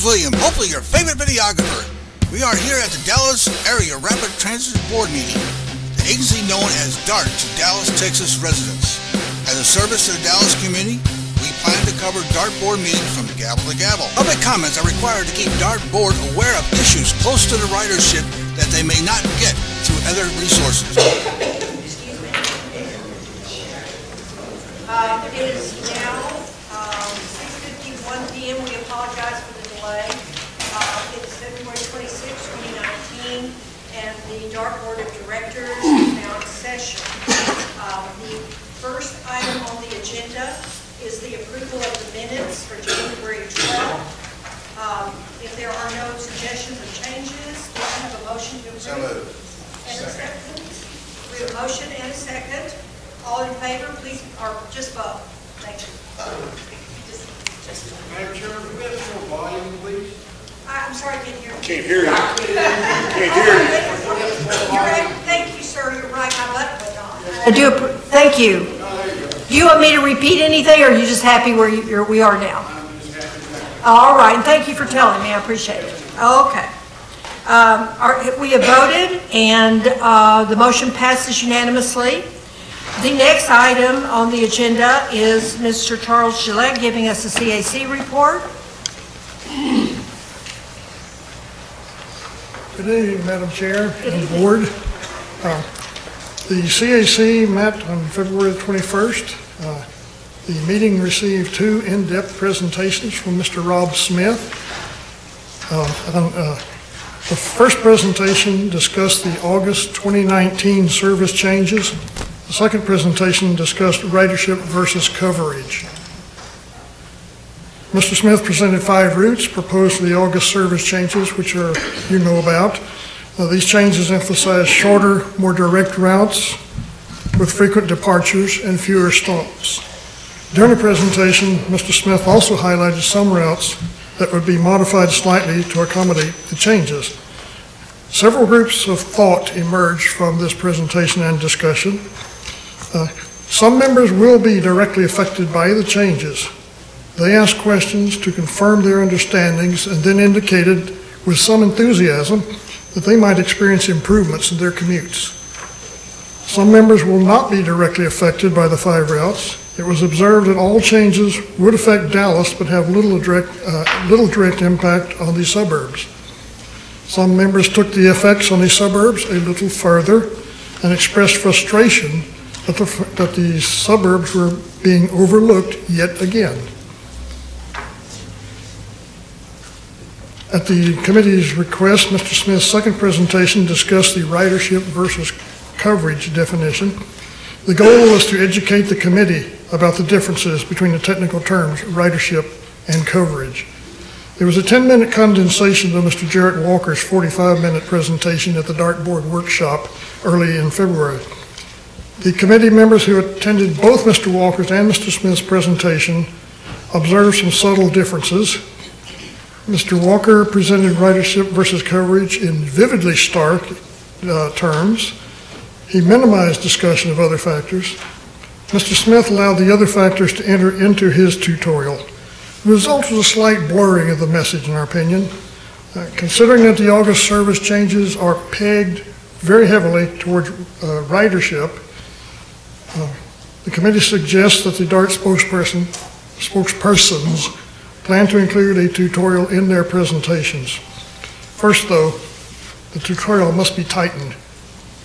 William, hopefully your favorite videographer. We are here at the Dallas Area Rapid Transit Board meeting, the agency known as DART to Dallas, Texas residents. As a service to the Dallas community, we plan to cover DART board meetings from gavel to gavel. Public comments are required to keep DART board aware of issues close to the ridership that they may not get through other resources. It is now 6:51 p.m. We apologize for the delay. It is February 26, 2019, and the DART Board of Directors is now in session. The first item on the agenda is the approval of the minutes for January 12th. If there are no suggestions or changes, do I have a motion to approve? So moved. And a second? We have a motion and a second. All in favor, please, or just vote. Thank you. Madam Chairman, can we have some more volume, please? I'm sorry, I can't hear you. Can't hear you. Can't hear you. Thank you, sir. You're right. My button was on. Thank you. Do you want me to repeat anything, or are you just happy where we are now? I'm just happy. All right. And thank you for telling me. I appreciate it. Okay. We have voted, and the motion passes unanimously. The next item on the agenda is Mr. Charles Gillette giving us a CAC report. Good evening, Madam Chair and Board. The CAC met on February 21st. The meeting received two in-depth presentations from Mr. Rob Smith. The first presentation discussed the August 2019 service changes. The second presentation discussed ridership versus coverage. Mr. Smith presented 5 routes proposed for the August service changes, which you know about. These changes emphasize shorter, more direct routes with frequent departures and fewer stops. During the presentation, Mr. Smith also highlighted some routes that would be modified slightly to accommodate the changes. Several groups of thought emerged from this presentation and discussion. Some members will be directly affected by the changes. They asked questions to confirm their understandings and then indicated with some enthusiasm that they might experience improvements in their commutes. Some members will not be directly affected by the 5 routes. It was observed that all changes would affect Dallas but have little direct impact on the suburbs. Some members took the effects on the suburbs a little further and expressed frustration that the suburbs were being overlooked yet again. At the committee's request, Mr. Smith's second presentation discussed the ridership versus coverage definition. The goal was to educate the committee about the differences between the technical terms ridership and coverage. There was a 10-minute condensation of Mr. Jarrett Walker's 45-minute presentation at the DART Board workshop early in February. The committee members who attended both Mr. Walker's and Mr. Smith's presentation observed some subtle differences. Mr. Walker presented ridership versus coverage in vividly stark terms. He minimized discussion of other factors. Mr. Smith allowed the other factors to enter into his tutorial. The result was a slight blurring of the message, in our opinion. Considering that the August service changes are pegged very heavily towards ridership, the committee suggests that the DART spokespersons plan to include a tutorial in their presentations. First, though, the tutorial must be tightened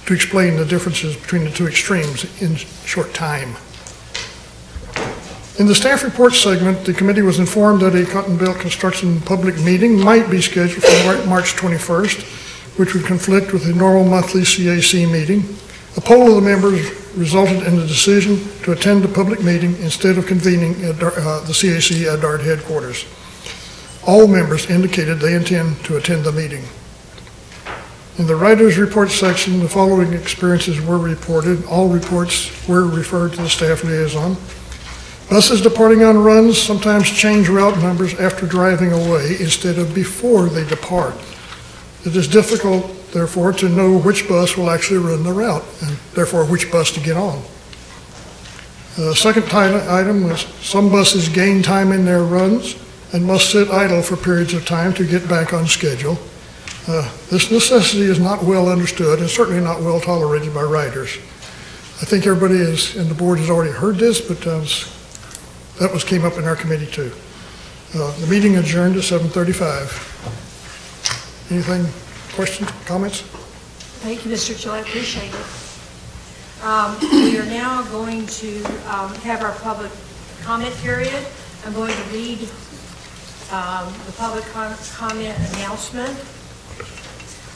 to explain the differences between the two extremes in short time. In the staff report segment, the committee was informed that a Cotton Belt Construction public meeting might be scheduled for March 21st, which would conflict with the normal monthly CAC meeting. A poll of the members resulted in the decision to attend the public meeting instead of convening at the CAC at DART headquarters. All members indicated they intend to attend the meeting. In the writer's report section, the following experiences were reported. All reports were referred to the staff liaison. Buses departing on runs sometimes change route numbers after driving away instead of before they depart. It is difficult, therefore, to know which bus will actually run the route and therefore which bus to get on. The second item was some buses gain time in their runs and must sit idle for periods of time to get back on schedule. This necessity is not well understood and certainly not well tolerated by riders. I think everybody and the board has already heard this, but that came up in our committee too. The meeting adjourned at 7:35. Anything, questions, comments? Thank you, Mr. Gillette, appreciate it. We are now going to have our public comment period. I'm going to read the public comment announcement.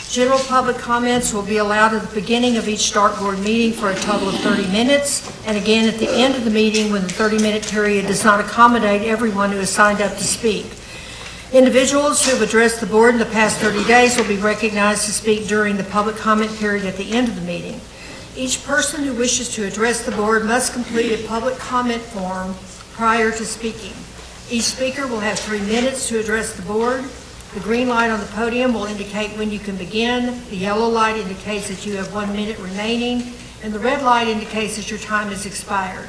General public comments will be allowed at the beginning of each Dark Board meeting for a total of 30 minutes, and again at the end of the meeting when the 30-minute period does not accommodate everyone who has signed up to speak. Individuals who have addressed the board in the past 30 days will be recognized to speak during the public comment period at the end of the meeting. Each person who wishes to address the board must complete a public comment form prior to speaking. Each speaker will have 3 minutes to address the board. The green light on the podium will indicate when you can begin. The yellow light indicates that you have 1 minute remaining, and the red light indicates that your time has expired.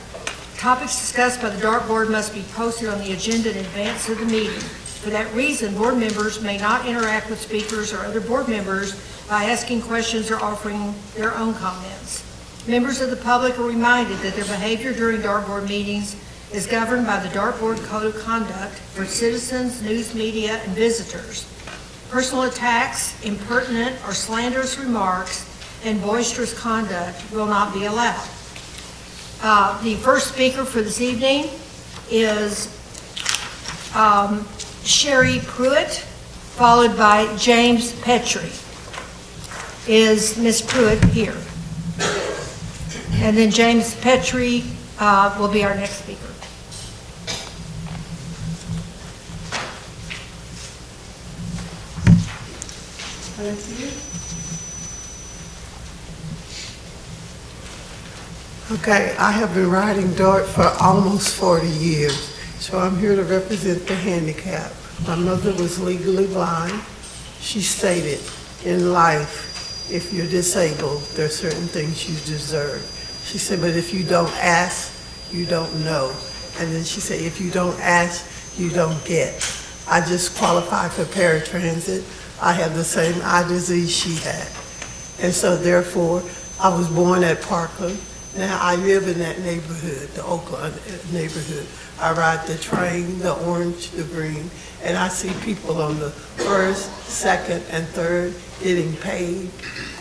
Topics discussed by the Dark Board must be posted on the agenda in advance of the meeting. For that reason, board members may not interact with speakers or other board members by asking questions or offering their own comments. Members of the public are reminded that their behavior during Dark Board meetings is governed by the Dark Board Code of Conduct for citizens, news media, and visitors. Personal attacks, impertinent or slanderous remarks, and boisterous conduct will not be allowed. The first speaker for this evening is Sherry Pruitt, followed by James Petrie. Is Ms. Pruitt here? And then James Petrie will be our next speaker. Okay, I have been riding DART for almost 40 years, so I'm here to represent the handicapped. My mother was legally blind. She stated, in life, if you're disabled, there are certain things you deserve. She said, but if you don't ask, you don't know. And then she said, if you don't ask, you don't get. I just qualified for paratransit. I have the same eye disease she had. And so therefore, I was born at Parkland. Now I live in that neighborhood, the Oakland neighborhood. I ride the train, the orange, the green, and I see people on the first, second, and third getting paid,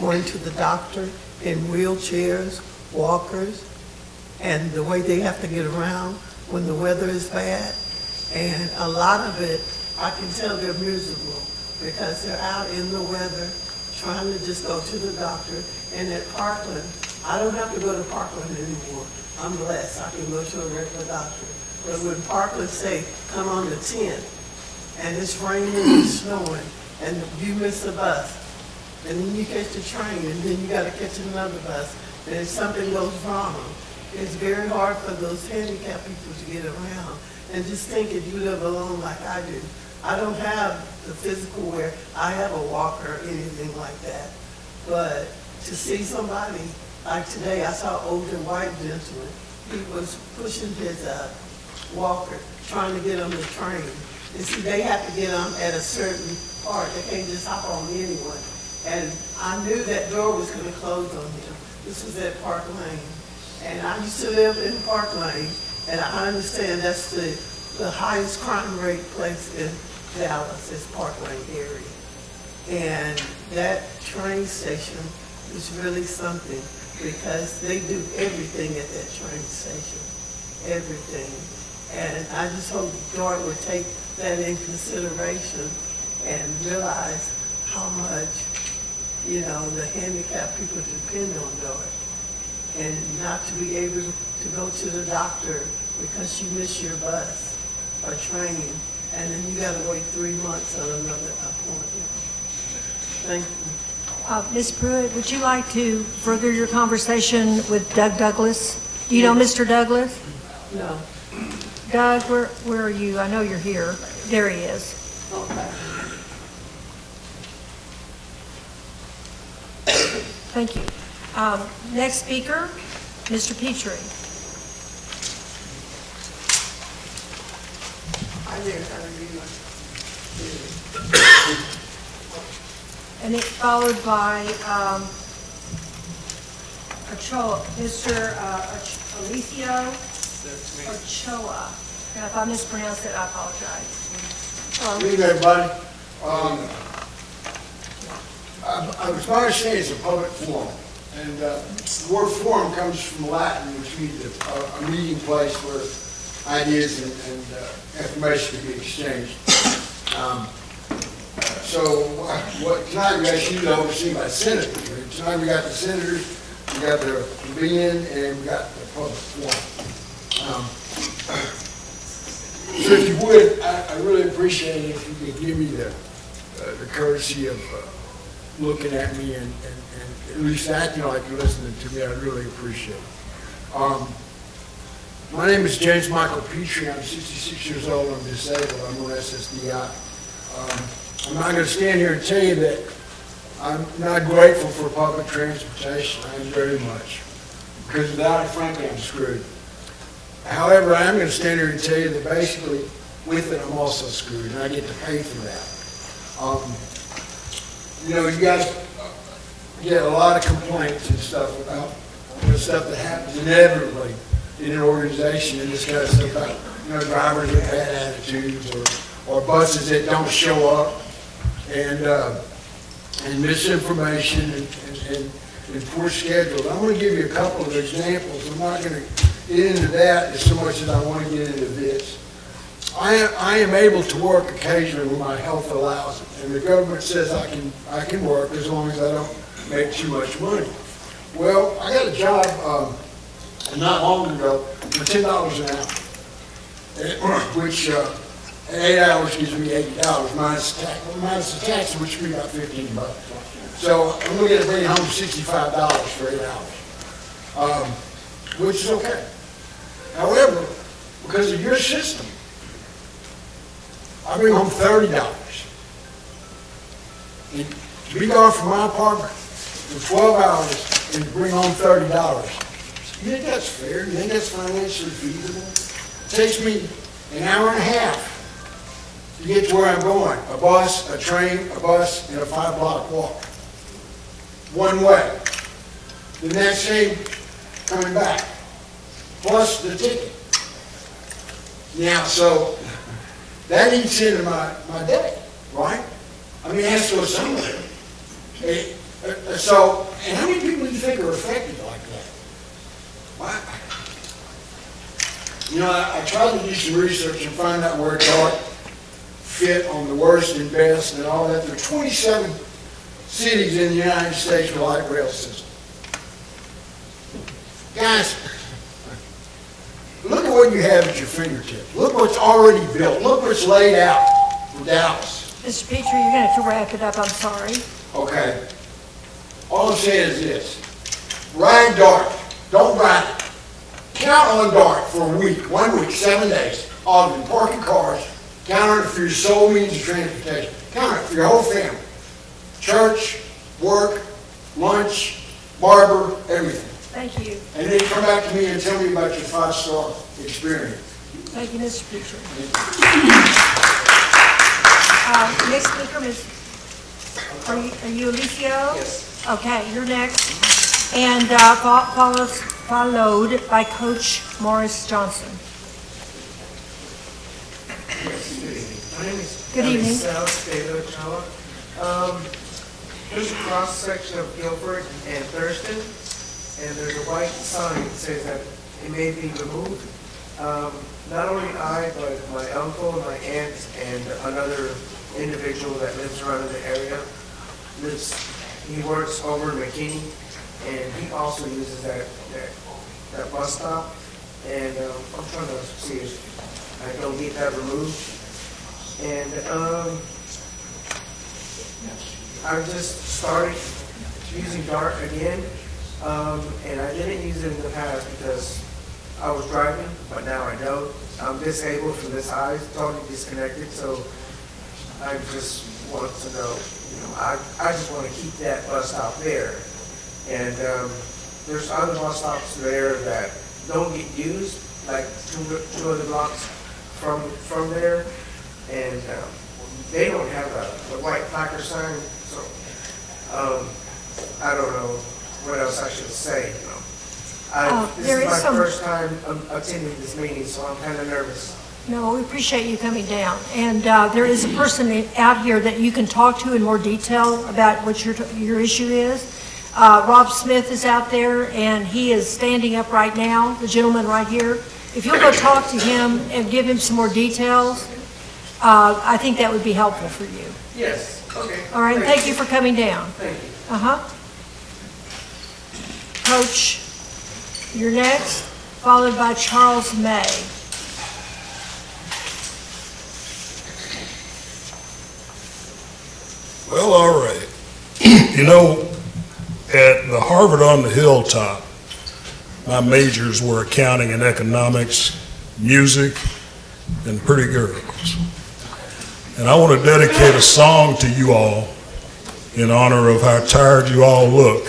going to the doctor in wheelchairs, walkers, and the way they have to get around when the weather is bad. And a lot of it, I can tell they're miserable because they're out in the weather trying to just go to the doctor. And at Parkland, I don't have to go to Parkland anymore. I'm blessed. I can go to a regular doctor. But when Parkland say, come on the 10th, and it's raining and snowing, and you miss the bus, and then you catch the train, and then you got to catch another bus, and if something goes wrong, it's very hard for those handicapped people to get around. And just think if you live alone like I do, I don't have the physical where I have a walker or anything like that. But to see somebody, like today, I saw an older white gentleman. He was pushing his walker, trying to get on the train. And see, they have to get on at a certain part. They can't just hop on anyone. And I knew that door was going to close on him. This was at Park Lane. And I used to live in Park Lane, and I understand that's the highest crime rate place in Dallas, is Park Lane area. And that train station is really something because they do everything at that train station, everything. And I just hope DART would take that in consideration and realize how much, you know, the handicapped people depend on DART. And not to be able to go to the doctor because you miss your bus or train, and then you got to wait 3 months on another appointment. Thank you. Ms. Pruitt, would you like to further your conversation with Doug Douglas? Do you know Mr. Douglas? No. Doug, where are you? I know you're here. There he is. Okay. Thank you. Next speaker, Mr. Petrie. Hi there, how are you? And it's followed by Mr. Alicio Ochoa. And if I mispronounce it, I apologize. Good evening, everybody. I was going to say it's a public forum, and the word forum comes from Latin, which means a meeting place where ideas and information can be exchanged. Tonight we got you overseen by senators. Tonight we got the senators, we got the being, and we got the public forum. So if you would, I really appreciate it if you could give me the courtesy of looking at me and at least acting like you're listening to me. I really appreciate it. My name is James Michael Petrie. I'm 66 years old. I'm disabled. I'm on SSDI. I'm not going to stand here and tell you that I'm not grateful for public transportation. I am very much. Because without it, frankly, I'm screwed. However, I am going to stand here and tell you that basically with it, I'm also screwed, and I get to pay for that. You guys get a lot of complaints and stuff about stuff that happens inevitably in an organization, and this kind of stuff about drivers with bad attitudes or buses that don't show up, and misinformation and poor schedules. I'm going to give you a couple of examples. I'm not going to get into that as so much as I want to get into this. I am able to work occasionally when my health allows it, and the government says I can work as long as I don't make too much money. Well, I got a job not long ago for $10 an hour, which 8 hours gives me $80 minus the tax, which would be about $15. So I'm going to get bring home $65 for 8 hours, which is okay. However, because of your system, I bring home $30. And to be gone from my apartment for 12 hours and to bring home $30, you think that's fair? You think that's financially feasible? It takes me an hour and a half to get to where I'm going. A bus, a train, a bus, and a 5-block walk. One way. The next day, coming back. Plus the ticket. Now, so that eats into my day, right? I mean, it has to go somewhere. And how many people do you think are affected like that? Why? I tried to do some research and find out where DART fit on the worst and best and all that. There are 27 cities in the United States with light rail system. Guys, look at what you have at your fingertips. Look what's already built. Look what's laid out for Dallas. Mr. Petrie, you're going to have to wrap it up. I'm sorry. Okay. All I'm saying is this. Ride DART. Don't ride it. Count on DART for a week, 1 week, 7 days. All of you parking cars. Count on it for your sole means of transportation. Count on it for your whole family. Church, work, lunch, barber, everything. Thank you. And then come back to me and tell me about your 5-star experience. Thank you, Mr. Petrie. Next speaker, are you Alicio? Yes. Okay, you're next. And followed by Coach Morris Johnson. Yes, good evening. My name is Good evening. David Ochoa. There's a cross section of Guilford and Thurston, and there's a white sign that says that it may be removed. Not only I, but my uncle, my aunt, and another individual that lives around in the area he works over in McKinney, and he also uses that bus stop. And I'm trying to see if I don't get that removed. And I just started using DART again, and I didn't use it in the past because I was driving, but now I don't. I'm disabled from this eye, totally disconnected, so I just want to know, I just want to keep that bus stop there. And there's other bus stops there that don't get used, like two other blocks from there, and they don't have the white placard sign, so, I don't know what else I should say, you know. This there is is my some- first time attending this meeting, so I'm kind of nervous. No, we appreciate you coming down. And there is a person out here that you can talk to in more detail about what your issue is. Rob Smith is out there, and he is standing up right now, the gentleman right here. If you'll go talk to him and give him some more details, I think that would be helpful for you. Yes, okay. All right, thank you for coming down. Thank you. Coach, you're next, followed by Charles May. Well, all right. You know, at the Harvard on the Hilltop, my majors were accounting and economics, music, and pretty girls. And I want to dedicate a song to you all in honor of how tired you all look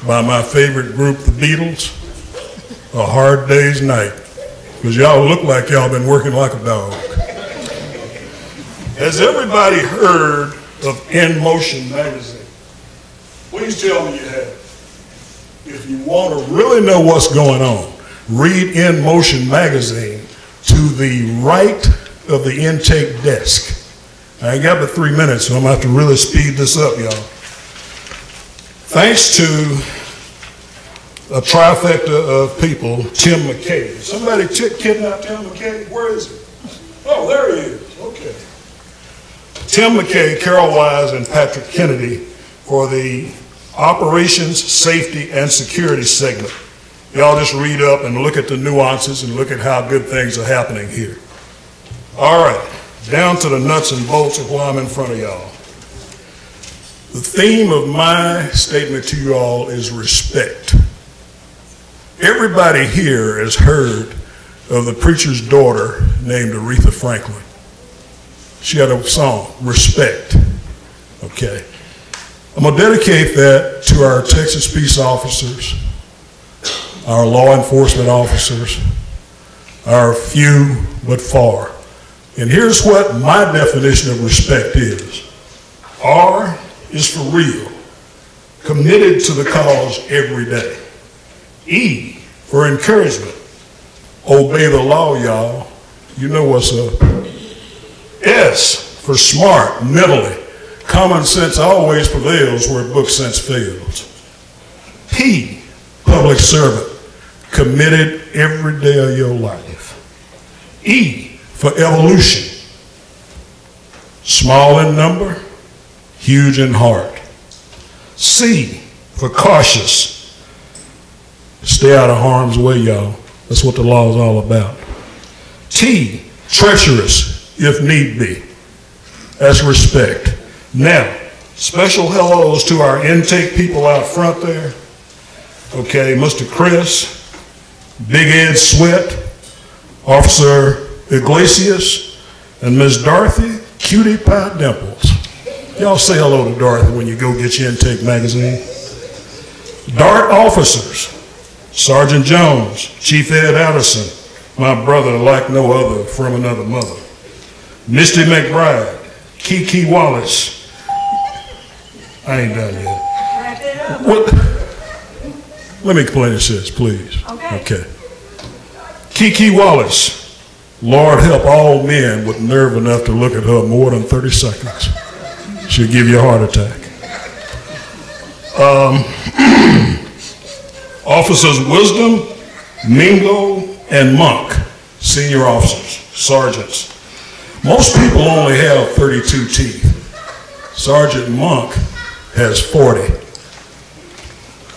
by my favorite group, the Beatles, A Hard Day's Night, because y'all look like y'all been working like a dog. Has everybody heard of In Motion magazine? Please tell me you have. If you want to really know what's going on, read In Motion magazine to the right of the intake desk. I ain't got but 3 minutes, so I'm going to have to really speed this up, y'all. Thanks to a trifecta of people, Tim McKay. Somebody kidnapped Tim McKay? Where is he? Oh, there he is. Okay. Tim McKay, Carol Wise, and Patrick Kennedy for the Operations, Safety, and Security segment. Y'all just read up and look at the nuances and look at how good things are happening here. All right, down to the nuts and bolts of why I'm in front of y'all. The theme of my statement to you all is respect. Everybody here has heard of the preacher's daughter named Aretha Franklin. She had a song, Respect, okay? I'm gonna dedicate that to our Texas peace officers, our law enforcement officers, our few but far. And here's what my definition of respect is. R is for real, committed to the cause every day. E for encouragement, obey the law, y'all. You know what's up. S for smart, mentally. Common sense always prevails where book sense fails. P, public servant, committed every day of your life. E for evolution, small in number, huge in heart. C for cautious, stay out of harm's way, y'all. That's what the law is all about. T, treacherous, if need be. That's respect. Now, special hellos to our intake people out front there. Okay, Mr. Chris, Big Ed Sweat, Officer Iglesias, and Ms. Dorothy Cutie Pie Dimples. Y'all say hello to Dorothy when you go get your intake magazine. DART officers, Sergeant Jones, Chief Ed Addison, my brother like no other from another mother. Misty McBride, Kiki Wallace. I ain't done yet. Wrap it up. What? Let me explain this, please. Okay. Kiki Wallace. Lord help all men with nerve enough to look at her more than 30 seconds. She'll give you a heart attack. Officers Wisdom, Mingo, and Monk, senior officers, sergeants. Most people only have 32 teeth. Sergeant Monk has 40.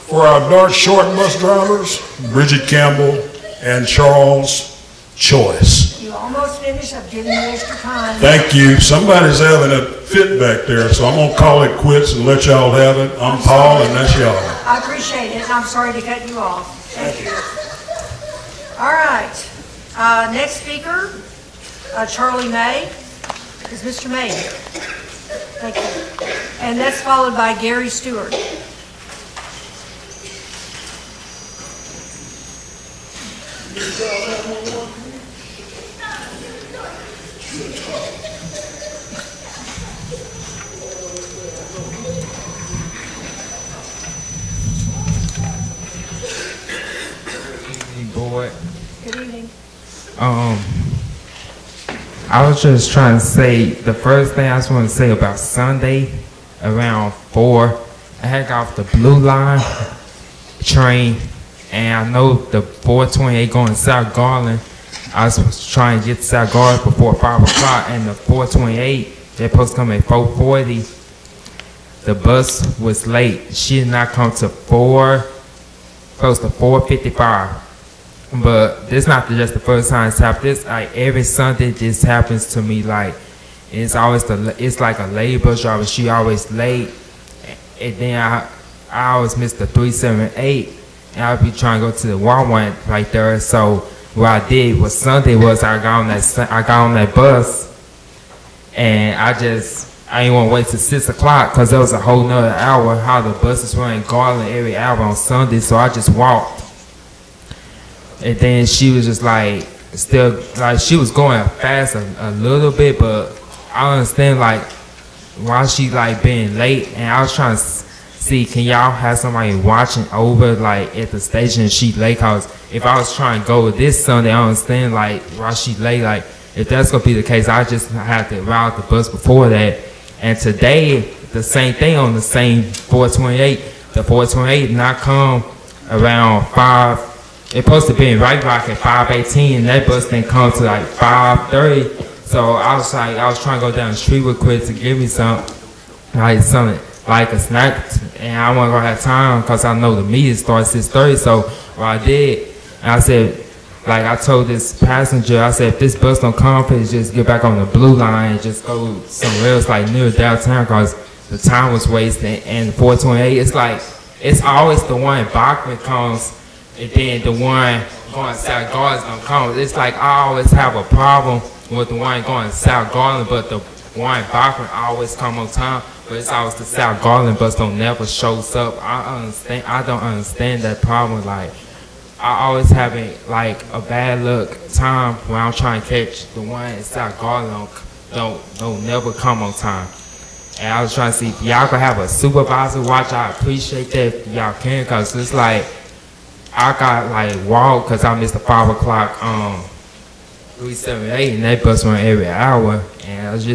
For our DART short bus drivers, Bridget Campbell and Charles Choice. You almost finished. I've given you extra time. Thank you. Somebody's having a fit back there, so I'm going to call it quits and let y'all have it. I'm Paul, and that's y'all. I appreciate it, and I'm sorry to cut you off. Thank you. All right. Next speaker, Charlie May. Is Mr. May here? Thank you. And that's followed by Gary Stewart. I was just trying to say, the first thing I just want to say about Sunday, around 4, I had got off the Blue Line train, and I know the 428 going to South Garland. I was trying to get to South Garland before 5 o'clock, and the 428, they're supposed to come at 4:40. The bus was late. She did not come to close to 4:55. But this not just the first time it's happened. This like every Sunday this happens to me. Like it's like a lady bus driver. She always late, and then I always miss the 378, and I'll be trying to go to the Walmart right there. So what I did was Sunday was I got on that bus, and I didn't want to wait till 6 o'clock because there was a whole nother hour how the buses run in Garland every hour on Sunday. So I just walked. And then she was just like, still, like she was going fast a little bit, but I understand like why she like being late. And I was trying to see, can y'all have somebody watching over like at the station and she late? Cause if I was trying to go this Sunday, I understand like why she late. Like if that's gonna be the case, I just had to route the bus before that. And today, the same thing on the same 428. The 428 not come around 5. It's supposed to be right back at 5:18, and that bus didn't come to like 5:30. So I was trying to go down the street real quick to give me something like a snack, and I wasn't gonna have time because I know the meeting starts at 6:30. So what I did, I said, like I told this passenger, I said, if this bus don't come, please just get back on the Blue Line and just go somewhere else, like near downtown, because the time was wasted. And 428, it's like it's always the one in Bachman comes. And then the one going South Garland don't come. It's like I always have a problem with the one going South Garland, but the one in Bachman always come on time. But it's always the South Garland bus don't never shows up. I don't understand that problem. Like I always having like a bad luck time when I'm trying to catch the one in South Garland don't never come on time. And I was trying to see if y'all could have a supervisor watch. I appreciate that if y'all can, cause it's like I got like walked because I missed the 5 o'clock 378, and that bus run every hour, and I was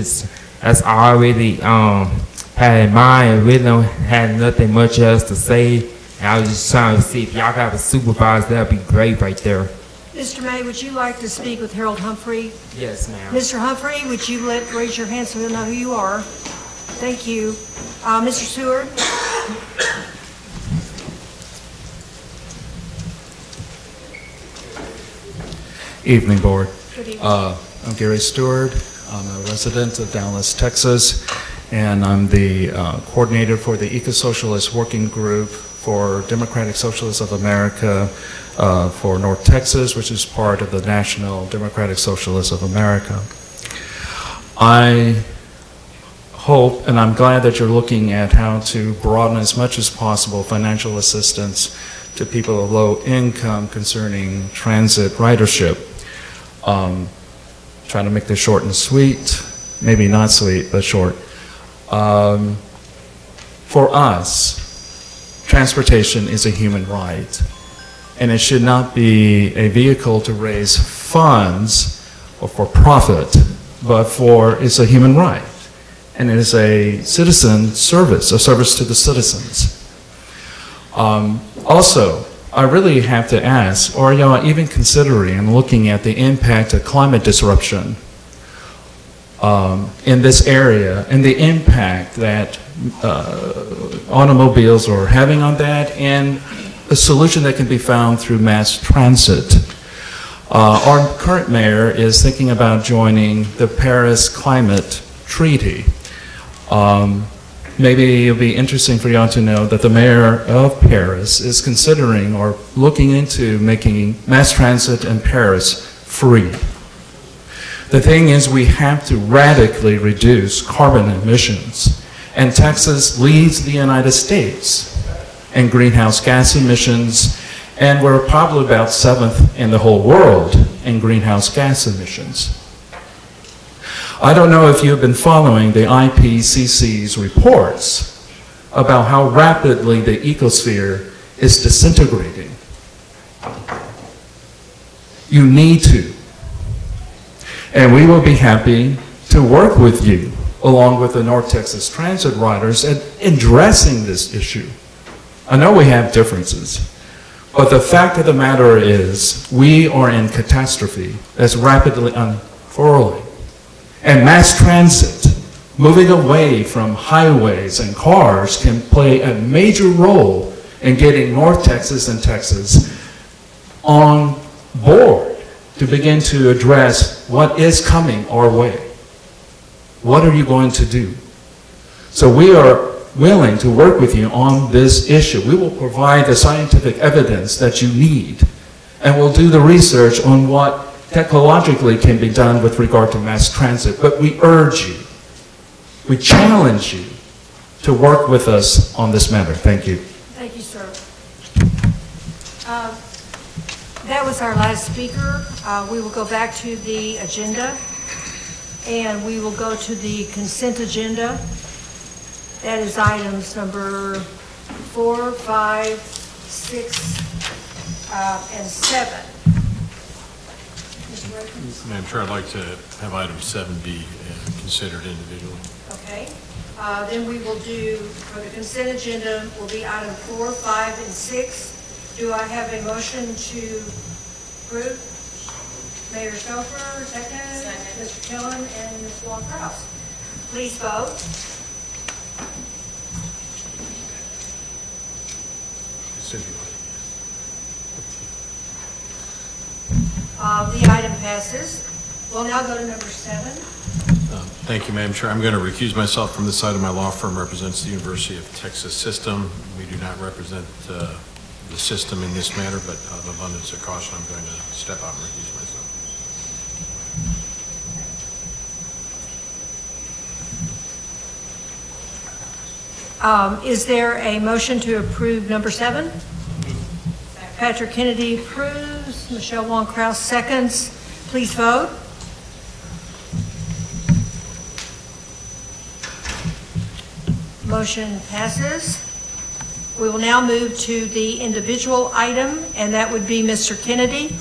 that's all I really had in mind. And really had nothing much else to say, and I was just trying to see if y'all have a supervisor. That'd be great right there. Mr. May, would you like to speak with Harold Humphrey? Yes, ma'am. Mr. Humphrey, would you raise your hand so we'll know who you are? Thank you. Mr. Seward? Evening, Board. Good evening. I'm Gary Stewart. I'm a resident of Dallas, Texas, and I'm the coordinator for the Eco-Socialist Working Group for Democratic Socialists of America for North Texas, which is part of the National Democratic Socialists of America. I hope, and I'm glad that you're looking at how to broaden as much as possible financial assistance to people of low income concerning transit ridership. Trying to make this short and sweet, maybe not sweet, but short. For us, transportation is a human right, and it should not be a vehicle to raise funds or for profit, but it's a human right, and it is a citizen service, a service to the citizens. Also, I really have to ask, are y'all even considering and looking at the impact of climate disruption in this area and the impact that automobiles are having on that, and a solution that can be found through mass transit? Our current mayor is thinking about joining the Paris Climate Treaty. Maybe it'll be interesting for y'all to know that the mayor of Paris is considering or looking into making mass transit in Paris free. The thing is, we have to radically reduce carbon emissions, and Texas leads the United States in greenhouse gas emissions, and we're probably about 7th in the whole world in greenhouse gas emissions. I don't know if you've been following the IPCC's reports about how rapidly the ecosphere is disintegrating. You need to. And we will be happy to work with you, along with the North Texas Transit Riders, in addressing this issue. I know we have differences, but the fact of the matter is we are in catastrophe that's rapidly unfurling. And mass transit, moving away from highways and cars, can play a major role in getting North Texas and Texas on board to begin to address what is coming our way. What are you going to do? So we are willing to work with you on this issue. We will provide the scientific evidence that you need, and we'll do the research on what technologically can be done with regard to mass transit. But we urge you, we challenge you to work with us on this matter. Thank you. Thank you, sir. That was our last speaker. We will go back to the agenda, and we will go to the consent agenda. That is items number 4, 5, 6, and 7. Mr. Rakins? Madam Chair, I'd like to have item 7B considered individually. Okay. Then we will do, for the consent agenda, will be item 4, 5, and 6. Do I have a motion to approve? Mayor Stouffer, second. Mr. Killen and Ms. Wong-Krause. Please vote. The item passes. We'll now go to number 7. Thank you, Madam Chair. I'm going to recuse myself from this item. My law firm represents the University of Texas system. We do not represent the system in this matter, but out of abundance of caution, I'm going to step out and recuse myself. Is there a motion to approve number 7? Patrick Kennedy approves. Michelle Wong-Krause seconds. Please vote. Motion passes. We will now move to the individual item, and that would be Mr. Kennedy.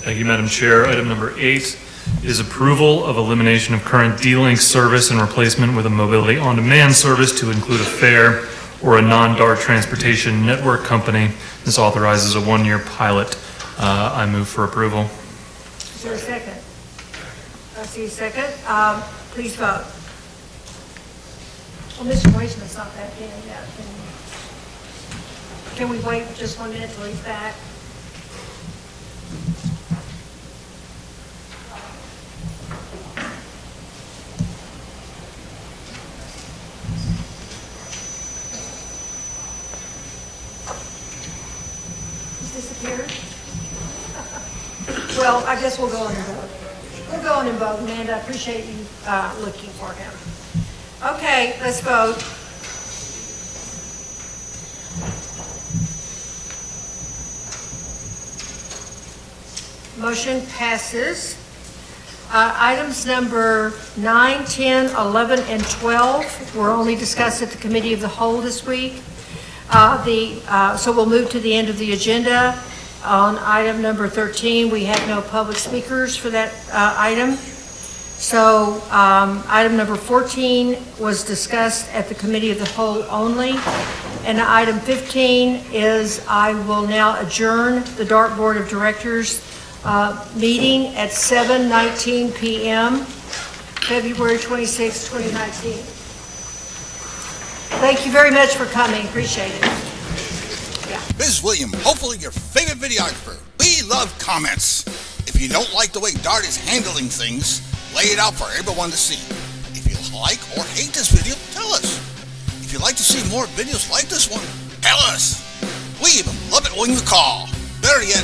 Thank you, Madam Chair. Item number 8 is approval of elimination of current D-Link service and replacement with a mobility on-demand service to include a fare or a non-DART transportation network company. This authorizes a 1-year pilot. I move for approval. Is there a second? I see a second. Please vote. Well, Mr. Weisman's not back in yet. Can we wait just 1 minute till he's back? Disappeared? Well, I guess we'll go on and vote. We'll go on and vote, Amanda. I appreciate you looking for him. Okay, let's vote. Motion passes. Items number 9, 10, 11, and 12 were only discussed at the Committee of the Whole this week. So we'll move to the end of the agenda. On item number 13, we have no public speakers for that item. So item number 14 was discussed at the Committee of the Whole only. And item 15 is I will now adjourn the DART Board of Directors meeting at 7:19 p.m., February 26, 2019. Thank you very much for coming. Appreciate it. Yeah. Ms. William, hopefully your favorite videographer. We love comments. If you don't like the way DART is handling things, lay it out for everyone to see. If you like or hate this video, tell us. If you'd like to see more videos like this one, tell us. We even love it when you call. Better yet,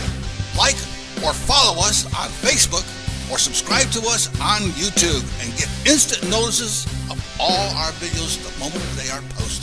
like or follow us on Facebook or subscribe to us on YouTube and get instant notices of all our videos the moment they are posted.